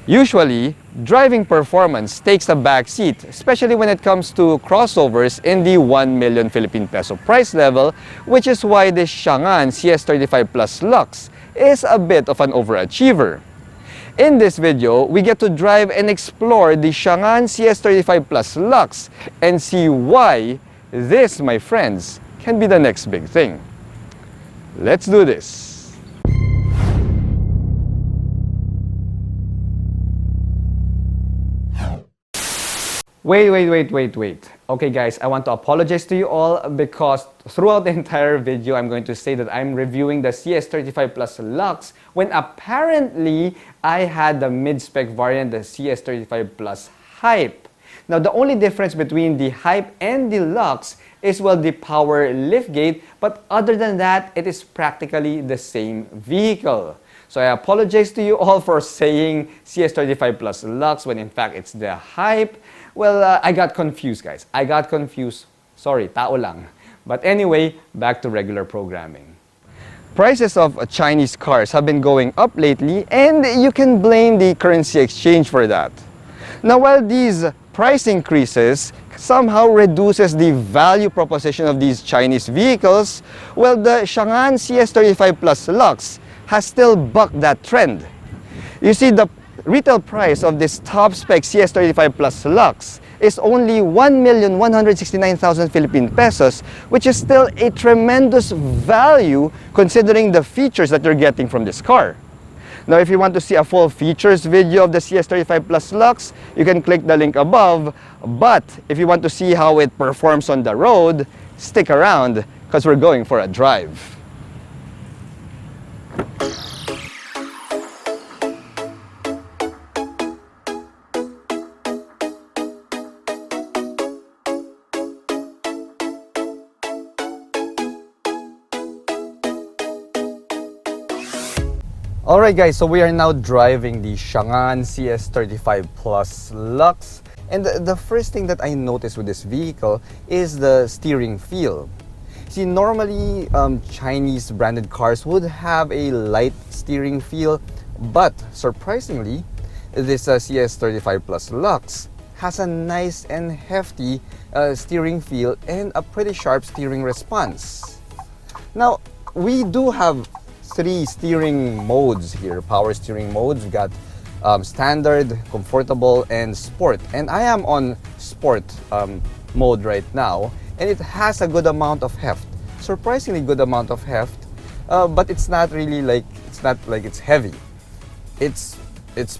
Usually, driving performance takes a back seat, especially when it comes to crossovers in the 1 million Philippine peso price level, which is why this Changan CS35 Plus Luxe is a bit of an overachiever. In this video, we get to drive and explore the Changan CS35 Plus Luxe and see why this, my friends, can be the next big thing. Let's do this! Wait. Okay guys, I want to apologize to you all because throughout the entire video, I'm going to say that I'm reviewing the CS35 Plus Luxe when apparently I had the mid-spec variant, the CS35 Plus Hype. Now, the only difference between the Hype and the Luxe is, well, the power liftgate, but other than that, it is practically the same vehicle. So I apologize to you all for saying CS35 Plus Luxe when in fact it's the Hype. Well, I got confused, guys. I got confused. Sorry, tao lang. But anyway, back to regular programming. Prices of Chinese cars have been going up lately, and you can blame the currency exchange for that. Now, while these price increases somehow reduces the value proposition of these Chinese vehicles, well, the Changan CS35 Plus Luxe has still bucked that trend. You see, the retail price of this top-spec CS35 Plus Luxe is only 1,169,000 Philippine pesos, which is still a tremendous value considering the features that you're getting from this car. Now, if you want to see a full features video of the CS35 Plus Luxe, you can click the link above. But if you want to see how it performs on the road, stick around because we're going for a drive. Alright guys, so we are now driving the Changan CS35 Plus Luxe, and the first thing that I noticed with this vehicle is the steering feel. See, normally Chinese branded cars would have a light steering feel, but surprisingly, this CS35 Plus Luxe has a nice and hefty steering feel and a pretty sharp steering response. Now, we do have three steering modes here, power steering modes. We've got standard, comfortable, and sport. And I am on sport mode right now, and it has a good amount of heft, surprisingly good amount of heft, but it's not really like it's heavy. It's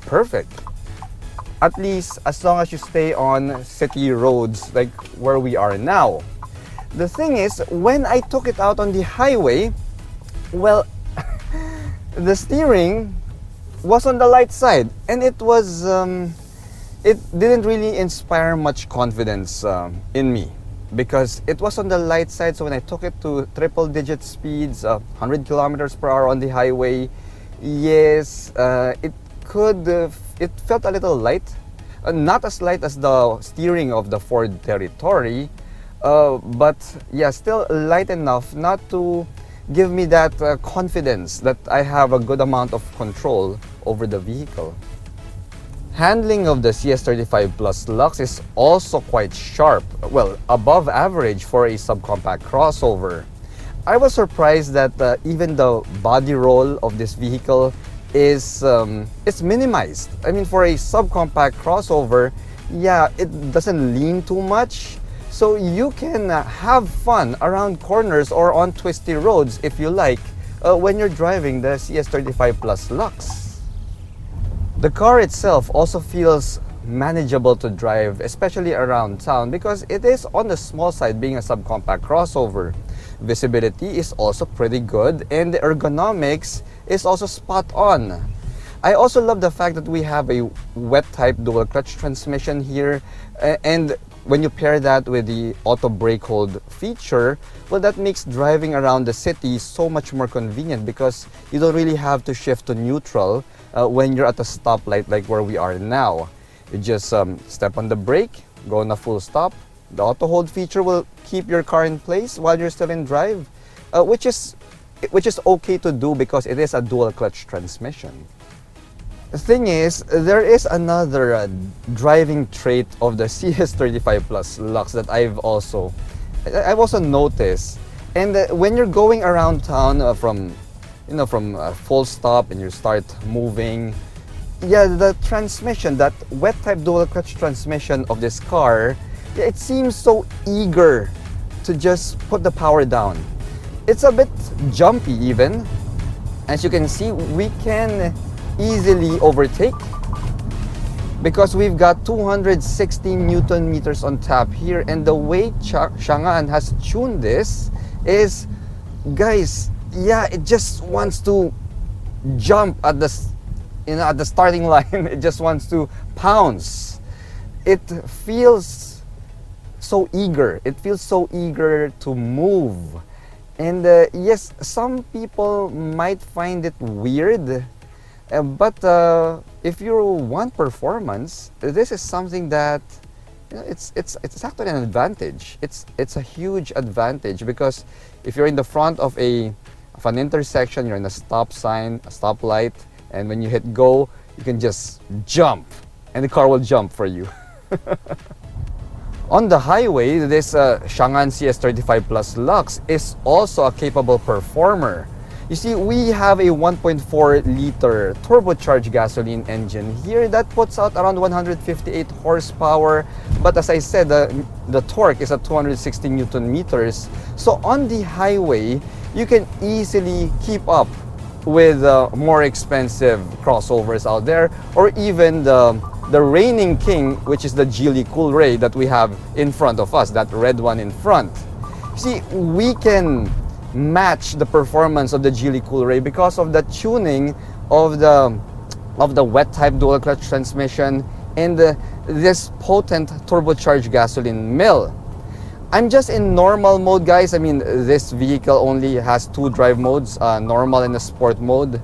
perfect. At least as long as you stay on city roads like where we are now. The thing is, when I took it out on the highway, well, the steering was on the light side, and it didn't really inspire much confidence in me because it was on the light side. So when I took it to triple-digit speeds, 100 kilometers per hour on the highway, yes, it felt a little light, not as light as the steering of the Ford Territory, but yeah, still light enough not to give me that confidence that I have a good amount of control over the vehicle. Handling of the CS35 Plus Luxe is also quite sharp, well, above average for a subcompact crossover. I was surprised that even the body roll of this vehicle is it's minimized. I mean, for a subcompact crossover, yeah, it doesn't lean too much. So you can have fun around corners or on twisty roads if you like when you're driving the CS35 Plus Luxe. The car itself also feels manageable to drive, especially around town, because it is on the small side being a subcompact crossover. Visibility is also pretty good, and the ergonomics is also spot on. I also love the fact that we have a wet type dual clutch transmission here, and when you pair that with the auto brake hold feature, well, that makes driving around the city so much more convenient because you don't really have to shift to neutral when you're at a stoplight like where we are now. You just step on the brake, go on a full stop. The auto hold feature will keep your car in place while you're still in drive, which is okay to do because it is a dual clutch transmission. thing is, there is another driving trait of the CS35 Plus Luxe that I've also noticed. And when you're going around town from full stop and you start moving, yeah, the transmission, that wet type dual clutch transmission of this car, yeah, it seems so eager to just put the power down. It's a bit jumpy even. As you can see, we can easily overtake because we've got 260 Newton meters on tap here, and the way Changan has tuned this is, guys, yeah, it just wants to jump at the starting line. It just wants to pounce. It feels so eager. It feels so eager to move. And yes, some people might find it weird, but if you want performance, this is something that, you know, it's actually an advantage. It's a huge advantage because if you're in the front of an intersection, you're in a stop sign, a stoplight, and when you hit go, you can just jump, and the car will jump for you. On the highway, this Changan CS35 Plus Luxe is also a capable performer. You see, we have a 1.4-liter turbocharged gasoline engine here that puts out around 158 horsepower. But as I said, the torque is at 260 Newton meters. So on the highway, you can easily keep up with more expensive crossovers out there, or even the reigning king, which is the Geely Coolray that we have in front of us, that red one in front. See, we can match the performance of the Geely Coolray because of the tuning of the wet type dual clutch transmission and this potent turbocharged gasoline mill. I'm just in normal mode, guys. I mean, this vehicle only has two drive modes, normal and the sport mode.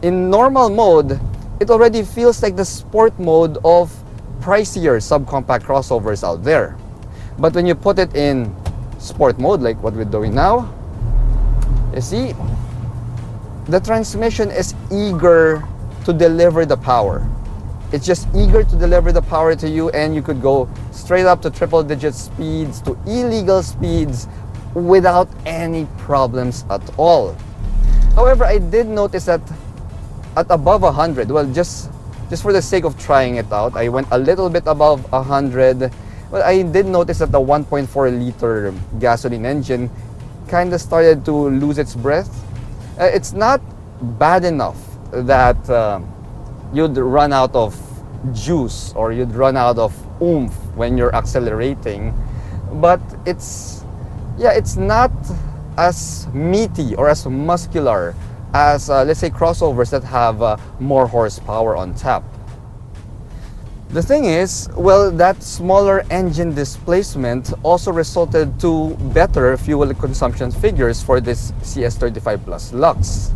In normal mode, it already feels like the sport mode of pricier subcompact crossovers out there. But when you put it in sport mode, like what we're doing now, you see, the transmission is eager to deliver the power. It's just eager to deliver the power to you, and you could go straight up to triple-digit speeds, to illegal speeds, without any problems at all. However, I did notice that at above 100, well, just for the sake of trying it out, I went a little bit above 100. Well, I did notice that the 1.4-liter gasoline engine kind of started to lose its breath. It's not bad enough that you'd run out of juice or you'd run out of oomph when you're accelerating, but it's not as meaty or as muscular as let's say crossovers that have more horsepower on tap. The thing is, well, that smaller engine displacement also resulted to better fuel consumption figures for this CS35 Plus Luxe.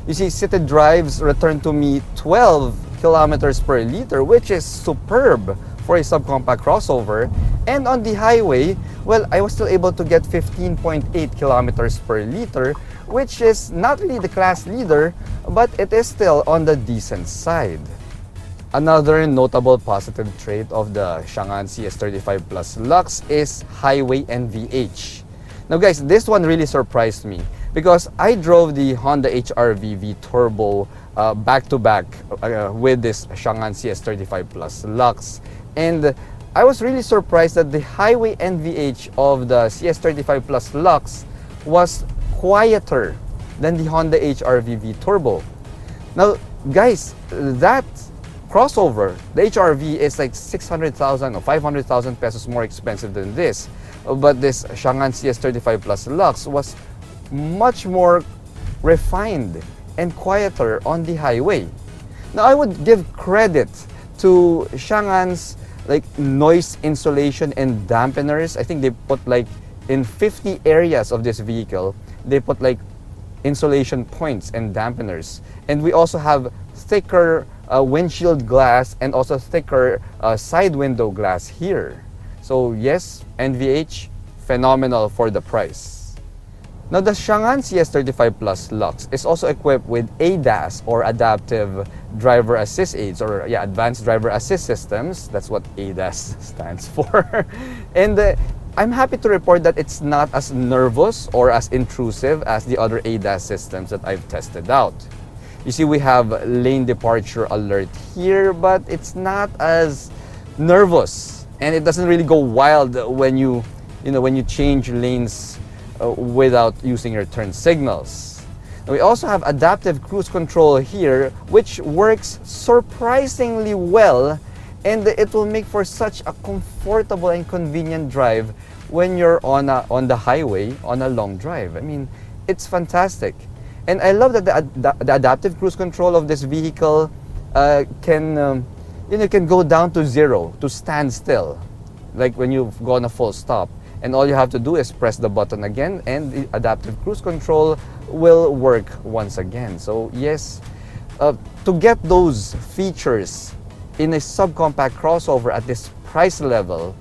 You see, city drives returned to me 12 kilometers per liter, which is superb for a subcompact crossover. And on the highway, well, I was still able to get 15.8 kilometers per liter, which is not really the class leader, but it is still on the decent side. Another notable positive trait of the Changan CS35 Plus Luxe is highway NVH. Now guys, this one really surprised me because I drove the Honda HR-V V-Turbo back-to-back with this Changan CS35 Plus Luxe. And I was really surprised that the highway NVH of the CS35 Plus Luxe was quieter than the Honda HR-V V-Turbo. Now guys, that crossover, the HR-V is like 600,000 or 500,000 pesos more expensive than this. But this Changan CS35 Plus Luxe was much more refined and quieter on the highway. Now I would give credit to Changan's like noise insulation and dampeners. I think they put like in 50 areas of this vehicle, they put like insulation points and dampeners. And we also have thicker windshield glass and also thicker side window glass here. So yes, NVH, phenomenal for the price. Now, the Changan CS35 Plus Luxe is also equipped with ADAS, or Adaptive Driver Assist Aids, or Advanced Driver Assist Systems. That's what ADAS stands for. And I'm happy to report that it's not as nervous or as intrusive as the other ADAS systems that I've tested out. You see, we have lane departure alert here, but it's not as nervous, and it doesn't really go wild when you change lanes without using your turn signals. We also have adaptive cruise control here, which works surprisingly well, and it will make for such a comfortable and convenient drive when you're on the highway on a long drive. I mean, it's fantastic. And I love that the adaptive cruise control of this vehicle can go down to 0, to stand still, like when you've gone a full stop. And all you have to do is press the button again, and the adaptive cruise control will work once again. So yes, to get those features in a subcompact crossover at this price level,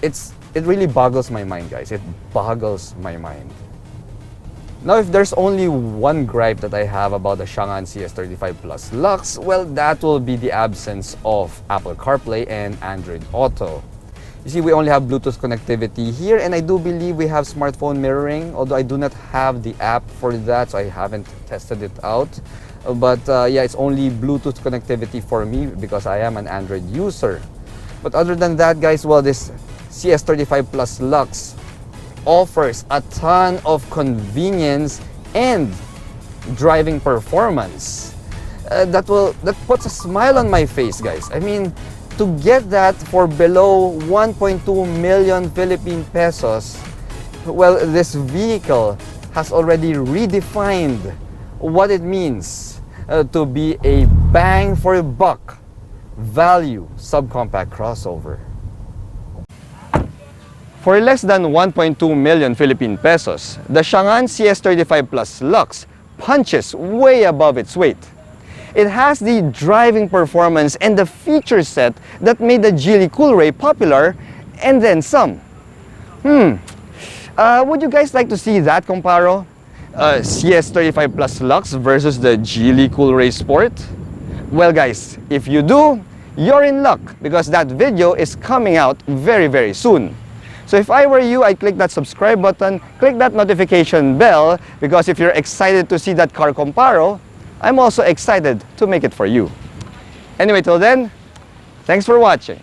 it really boggles my mind, guys. It boggles my mind. Now, if there's only one gripe that I have about the Changan CS35 Plus Luxe, well, that will be the absence of Apple CarPlay and Android Auto. You see, we only have Bluetooth connectivity here, and I do believe we have smartphone mirroring, although I do not have the app for that, so I haven't tested it out. But yeah, it's only Bluetooth connectivity for me because I am an Android user. But other than that, guys, well, this CS35 Plus Luxe offers a ton of convenience and driving performance that puts a smile on my face, guys. I mean, to get that for below 1.2 million Philippine pesos, well, this vehicle has already redefined what it means to be a bang for buck value subcompact crossover. For less than 1.2 million Philippine pesos, the Changan CS35 Plus Luxe punches way above its weight. It has the driving performance and the feature set that made the Geely Coolray popular, and then some. Would you guys like to see that comparo? CS35 Plus Luxe versus the Geely Coolray Sport? Well, guys, if you do, you're in luck because that video is coming out very, very soon. So if I were you, I'd click that subscribe button, click that notification bell, because if you're excited to see that car comparo, I'm also excited to make it for you. Anyway, till then, thanks for watching.